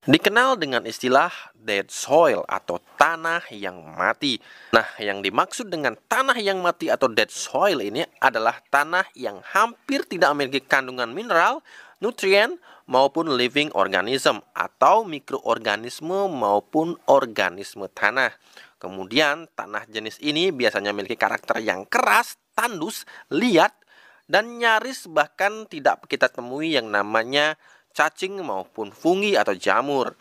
Dikenal dengan istilah dead soil atau tanah yang mati. Nah, yang dimaksud dengan tanah yang mati atau dead soil ini adalah tanah yang hampir tidak memiliki kandungan mineral, nutrien, maupun living organism atau mikroorganisme maupun organisme tanah. Kemudian, tanah jenis ini biasanya memiliki karakter yang keras, tandus, liat, dan nyaris bahkan tidak kita temui yang namanya cacing maupun fungi atau jamur.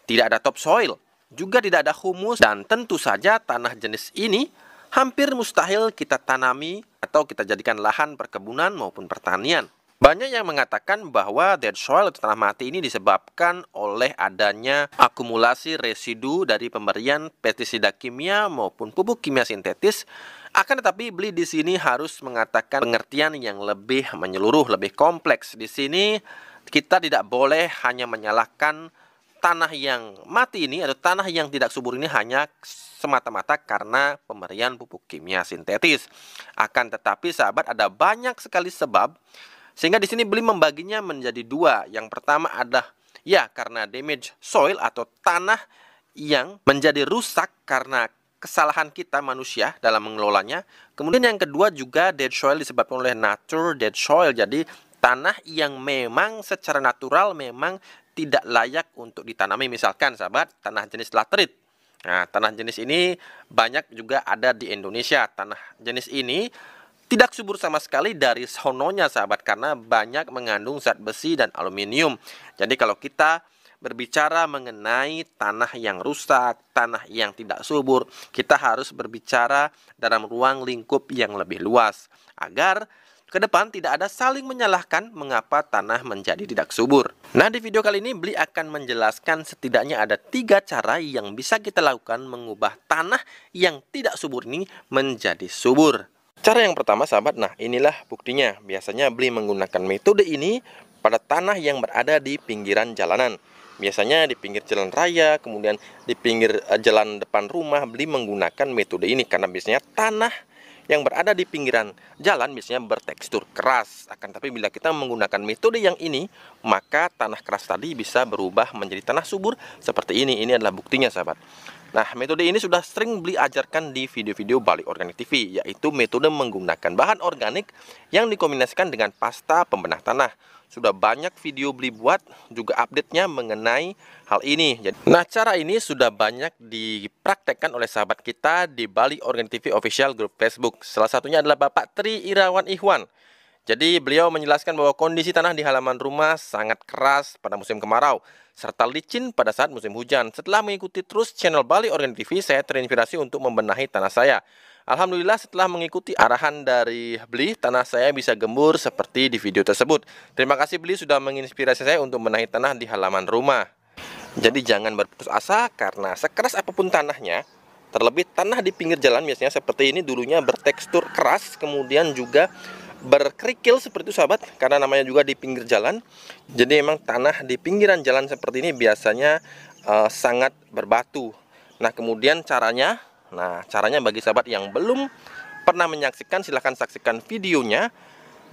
Tidak ada topsoil, juga tidak ada humus, dan tentu saja tanah jenis ini hampir mustahil kita tanami atau kita jadikan lahan perkebunan maupun pertanian. Banyak yang mengatakan bahwa dead soil atau tanah mati ini disebabkan oleh adanya akumulasi residu dari pemberian pestisida kimia maupun pupuk kimia sintetis. Akan tetapi beli di sini harus mengatakan pengertian yang lebih menyeluruh, lebih kompleks. Di sini kita tidak boleh hanya menyalahkan tanah yang mati ini atau tanah yang tidak subur ini hanya semata-mata karena pemberian pupuk kimia sintetis. Akan tetapi sahabat, ada banyak sekali sebab sehingga di sini beli membaginya menjadi dua. Yang pertama adalah ya karena damage soil atau tanah yang menjadi rusak karena kesalahan kita manusia dalam mengelolanya. Kemudian yang kedua juga dead soil disebabkan oleh nature dead soil. Jadi tanah yang memang secara natural memang tidak layak untuk ditanami. Misalkan sahabat, tanah jenis laterit. Nah, tanah jenis ini banyak juga ada di Indonesia. Tanah jenis ini tidak subur sama sekali dari sononya sahabat, karena banyak mengandung zat besi dan aluminium. Jadi kalau kita berbicara mengenai tanah yang rusak, tanah yang tidak subur, kita harus berbicara dalam ruang lingkup yang lebih luas agar ke depan tidak ada saling menyalahkan mengapa tanah menjadi tidak subur. Nah, di video kali ini Beli akan menjelaskan setidaknya ada 3 cara yang bisa kita lakukan mengubah tanah yang tidak subur ini menjadi subur. Cara yang pertama sahabat, nah inilah buktinya. Biasanya Beli menggunakan metode ini pada tanah yang berada di pinggiran jalanan. Biasanya di pinggir jalan raya, kemudian di pinggir jalan depan rumah, Beli menggunakan metode ini karena biasanya tanah yang berada di pinggiran jalan biasanya bertekstur keras. Akan tapi bila kita menggunakan metode yang ini, maka tanah keras tadi bisa berubah menjadi tanah subur seperti ini. Ini adalah buktinya sahabat. Nah, metode ini sudah sering Beli ajarkan di video-video Bali Organik TV, yaitu metode menggunakan bahan organik yang dikombinasikan dengan pasta pembenah tanah. Sudah banyak video Beli buat, juga update-nya mengenai hal ini. Nah, cara ini sudah banyak dipraktekkan oleh sahabat kita di Bali Organik TV Official Group Facebook. Salah satunya adalah Bapak Tri Irawan Ihwan. Jadi beliau menjelaskan bahwa kondisi tanah di halaman rumah sangat keras pada musim kemarau, serta licin pada saat musim hujan. Setelah mengikuti terus channel Bali Organik TV, saya terinspirasi untuk membenahi tanah saya. Alhamdulillah setelah mengikuti arahan dari Beli, tanah saya bisa gembur seperti di video tersebut. Terima kasih Beli sudah menginspirasi saya untuk membenahi tanah di halaman rumah. Jadi jangan berputus asa karena sekeras apapun tanahnya, terlebih tanah di pinggir jalan biasanya seperti ini dulunya bertekstur keras, kemudian juga berkerikil seperti itu sahabat, karena namanya juga di pinggir jalan. Jadi memang tanah di pinggiran jalan seperti ini biasanya sangat berbatu. Nah, kemudian caranya bagi sahabat yang belum pernah menyaksikan, silahkan saksikan videonya.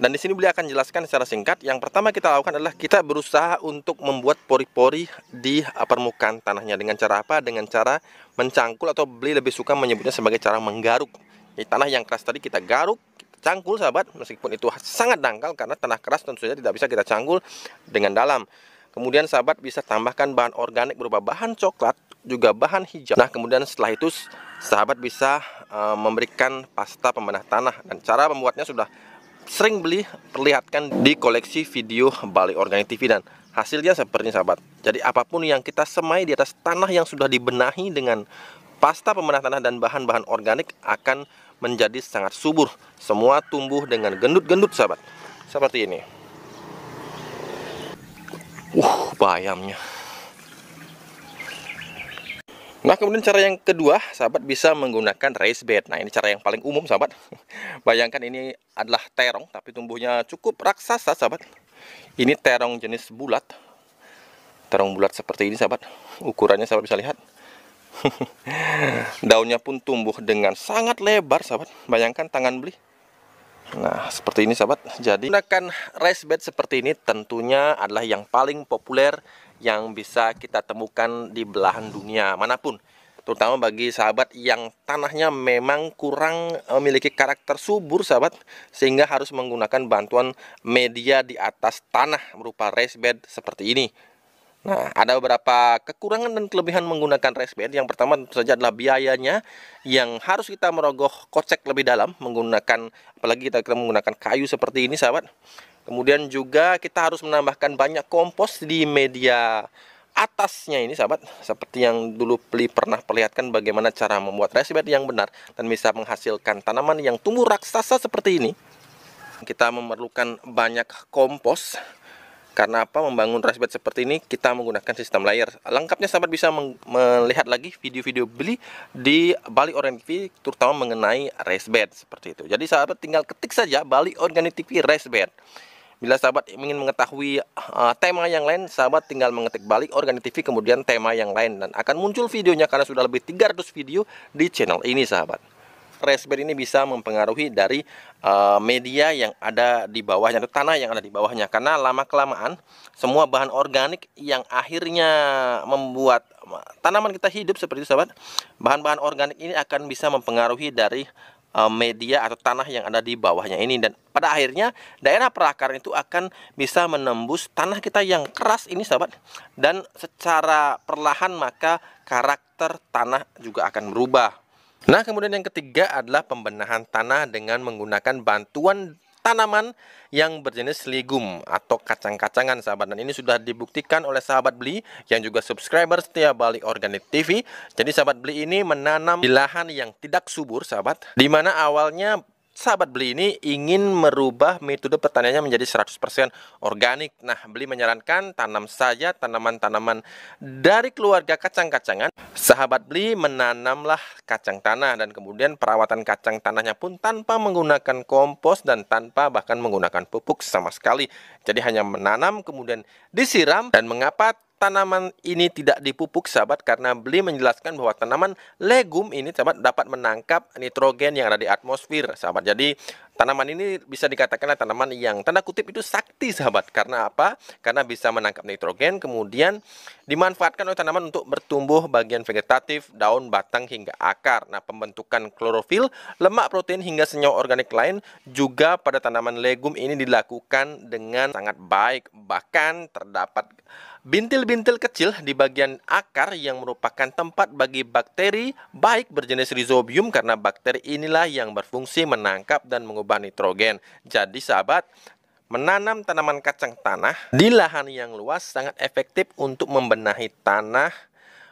Dan di sini beliau akan jelaskan secara singkat. Yang pertama kita lakukan adalah kita berusaha untuk membuat pori-pori di permukaan tanahnya. Dengan cara apa? Dengan cara mencangkul, atau Beli lebih suka menyebutnya sebagai cara menggaruk. Jadi tanah yang keras tadi kita garuk, cangkul sahabat, meskipun itu sangat dangkal karena tanah keras tentu saja tidak bisa kita cangkul dengan dalam. Kemudian sahabat bisa tambahkan bahan organik berupa bahan coklat, juga bahan hijau. Nah, kemudian setelah itu sahabat bisa memberikan pasta pembenah tanah, dan cara membuatnya sudah sering Beli perlihatkan di koleksi video Bali Organik TV, dan hasilnya seperti ini sahabat. Jadi apapun yang kita semai di atas tanah yang sudah dibenahi dengan pasta pembenah tanah dan bahan-bahan organik akan menjadi sangat subur. Semua tumbuh dengan gendut-gendut sahabat, seperti ini. Bayamnya. Nah, kemudian cara yang kedua sahabat bisa menggunakan raised bed. Nah, ini cara yang paling umum sahabat. Bayangkan ini adalah terong tapi tumbuhnya cukup raksasa sahabat. Ini terong jenis bulat. Terong bulat seperti ini sahabat. Ukurannya sahabat bisa lihat. Daunnya pun tumbuh dengan sangat lebar sahabat. Bayangkan tangan Beli. Nah, seperti ini sahabat. Jadi gunakan raised bed seperti ini tentunya adalah yang paling populer, yang bisa kita temukan di belahan dunia manapun. Terutama bagi sahabat yang tanahnya memang kurang memiliki karakter subur sahabat, sehingga harus menggunakan bantuan media di atas tanah berupa raised bed seperti ini. Nah, ada beberapa kekurangan dan kelebihan menggunakan raised bed. Yang pertama tentu saja adalah biayanya yang harus kita merogoh kocek lebih dalam menggunakan, apalagi kita menggunakan kayu seperti ini sahabat. Kemudian juga kita harus menambahkan banyak kompos di media atasnya ini sahabat, seperti yang dulu pernah perlihatkan bagaimana cara membuat raised bed yang benar dan bisa menghasilkan tanaman yang tumbuh raksasa seperti ini. Kita memerlukan banyak kompos. Karena apa? Membangun raised bed seperti ini kita menggunakan sistem layer. Lengkapnya sahabat bisa melihat lagi video-video beli di Bali Organic TV, terutama mengenai raised bed seperti itu. Jadi sahabat tinggal ketik saja Bali Organic TV raised bed. Bila sahabat ingin mengetahui tema yang lain, sahabat tinggal mengetik Bali Organic TV kemudian tema yang lain, dan akan muncul videonya karena sudah lebih 300 video di channel ini sahabat. Raised bed ini bisa mempengaruhi dari media yang ada di bawahnya atau tanah yang ada di bawahnya, karena lama-kelamaan semua bahan organik yang akhirnya membuat tanaman kita hidup seperti itu sahabat, bahan-bahan organik ini akan bisa mempengaruhi dari media atau tanah yang ada di bawahnya ini, dan pada akhirnya daerah perakaran itu akan bisa menembus tanah kita yang keras ini sahabat, dan secara perlahan maka karakter tanah juga akan berubah. Nah, kemudian yang ketiga adalah pembenahan tanah dengan menggunakan bantuan tanaman yang berjenis legum atau kacang-kacangan sahabat, dan ini sudah dibuktikan oleh sahabat beli yang juga subscriber setia Bali Organic TV. Jadi sahabat beli ini menanam di lahan yang tidak subur sahabat, dimana awalnya sahabat beli ini ingin merubah metode pertaniannya menjadi 100% organik. Nah, beli menyarankan tanam saja tanaman-tanaman dari keluarga kacang-kacangan. Sahabat beli menanamlah kacang tanah, dan kemudian perawatan kacang tanahnya pun tanpa menggunakan kompos dan tanpa bahkan menggunakan pupuk sama sekali. Jadi hanya menanam kemudian disiram. Dan mengapa tanaman ini tidak dipupuk sahabat? Karena beli menjelaskan bahwa tanaman legum ini sahabat dapat menangkap nitrogen yang ada di atmosfer sahabat. Jadi tanaman ini bisa dikatakan tanaman yang tanda kutip itu sakti sahabat. Karena apa? Karena bisa menangkap nitrogen kemudian dimanfaatkan oleh tanaman untuk bertumbuh bagian vegetatif, daun, batang hingga akar. Nah, pembentukan klorofil, lemak, protein hingga senyawa organik lain juga pada tanaman legum ini dilakukan dengan sangat baik. Bahkan terdapat bintil-bintil kecil di bagian akar yang merupakan tempat bagi bakteri baik berjenis rhizobium, karena bakteri inilah yang berfungsi menangkap dan mengubah nitrogen. Jadi sahabat, menanam tanaman kacang tanah di lahan yang luas sangat efektif untuk membenahi tanah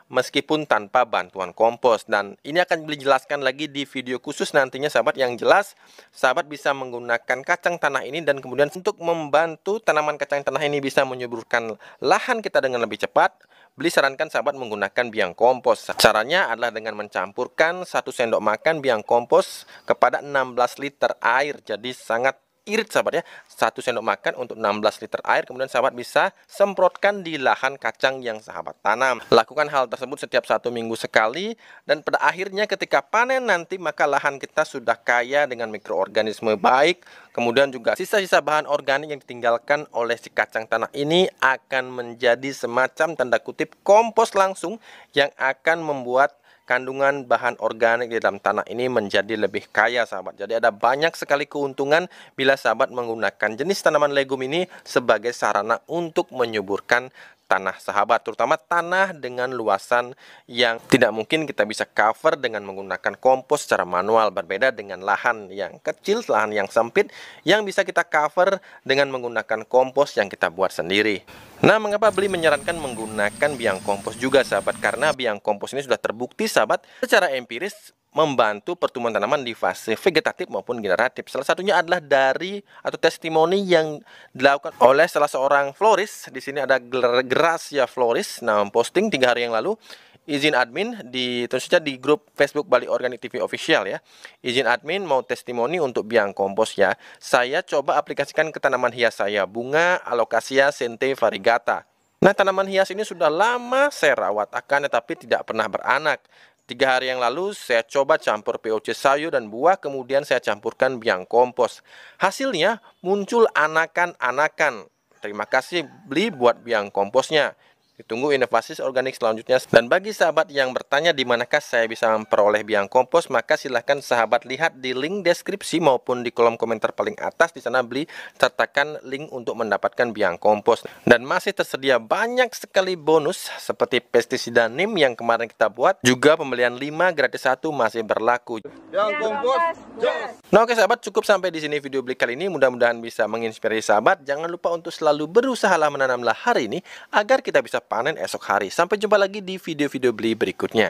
meskipun tanpa bantuan kompos, dan ini akan dijelaskan lagi di video khusus nantinya sahabat. Yang jelas sahabat bisa menggunakan kacang tanah ini, dan kemudian untuk membantu tanaman kacang tanah ini bisa menyuburkan lahan kita dengan lebih cepat, beli sarankan sahabat menggunakan biang kompos. Caranya adalah dengan mencampurkan 1 sendok makan biang kompos kepada 16 liter air. Jadi sangat irit sahabat ya, 1 sendok makan untuk 16 liter air. Kemudian sahabat bisa semprotkan di lahan kacang yang sahabat tanam. Lakukan hal tersebut setiap 1 minggu sekali, dan pada akhirnya ketika panen nanti maka lahan kita sudah kaya dengan mikroorganisme baik. Kemudian juga sisa-sisa bahan organik yang ditinggalkan oleh si kacang tanah ini akan menjadi semacam tanda kutip kompos langsung yang akan membuat kandungan bahan organik di dalam tanah ini menjadi lebih kaya sahabat. Jadi ada banyak sekali keuntungan bila sahabat menggunakan jenis tanaman legum ini sebagai sarana untuk menyuburkan tanah sahabat, terutama tanah dengan luasan yang tidak mungkin kita bisa cover dengan menggunakan kompos secara manual, berbeda dengan lahan yang kecil, lahan yang sempit yang bisa kita cover dengan menggunakan kompos yang kita buat sendiri. Nah, mengapa beli menyarankan menggunakan biang kompos juga sahabat? Karena biang kompos ini sudah terbukti sahabat secara empiris membantu pertumbuhan tanaman di fase vegetatif maupun generatif. Salah satunya adalah dari atau testimoni yang dilakukan oleh salah seorang floris. Di sini ada Gracia Floris, nah posting 3 hari yang lalu. Izin admin tentu saja di grup Facebook Bali Organic TV Official ya. Izin admin mau testimoni untuk biang kompos ya. Saya coba aplikasikan ke tanaman hias saya, bunga Alocasia sente variegata. Nah, tanaman hias ini sudah lama saya rawat akan tetapi tidak pernah beranak. 3 hari yang lalu saya coba campur POC sayur dan buah, kemudian saya campurkan biang kompos. Hasilnya muncul anakan-anakan. Terima kasih beli buat biang komposnya. Ditunggu inovasi organik selanjutnya. Dan bagi sahabat yang bertanya di manakah saya bisa memperoleh biang kompos, maka silahkan sahabat lihat di link deskripsi maupun di kolom komentar paling atas. Di sana beli sertakan link untuk mendapatkan biang kompos. Dan masih tersedia banyak sekali bonus seperti pestisida NIM yang kemarin kita buat. Juga pembelian 5 gratis 1 masih berlaku. Biang kompos, jos. Nah oke sahabat, cukup sampai di sini video beli kali ini. Mudah-mudahan bisa menginspirasi sahabat. Jangan lupa untuk selalu berusahalah menanamlah hari ini agar kita bisa panen esok hari. Sampai jumpa lagi di video-video beli berikutnya.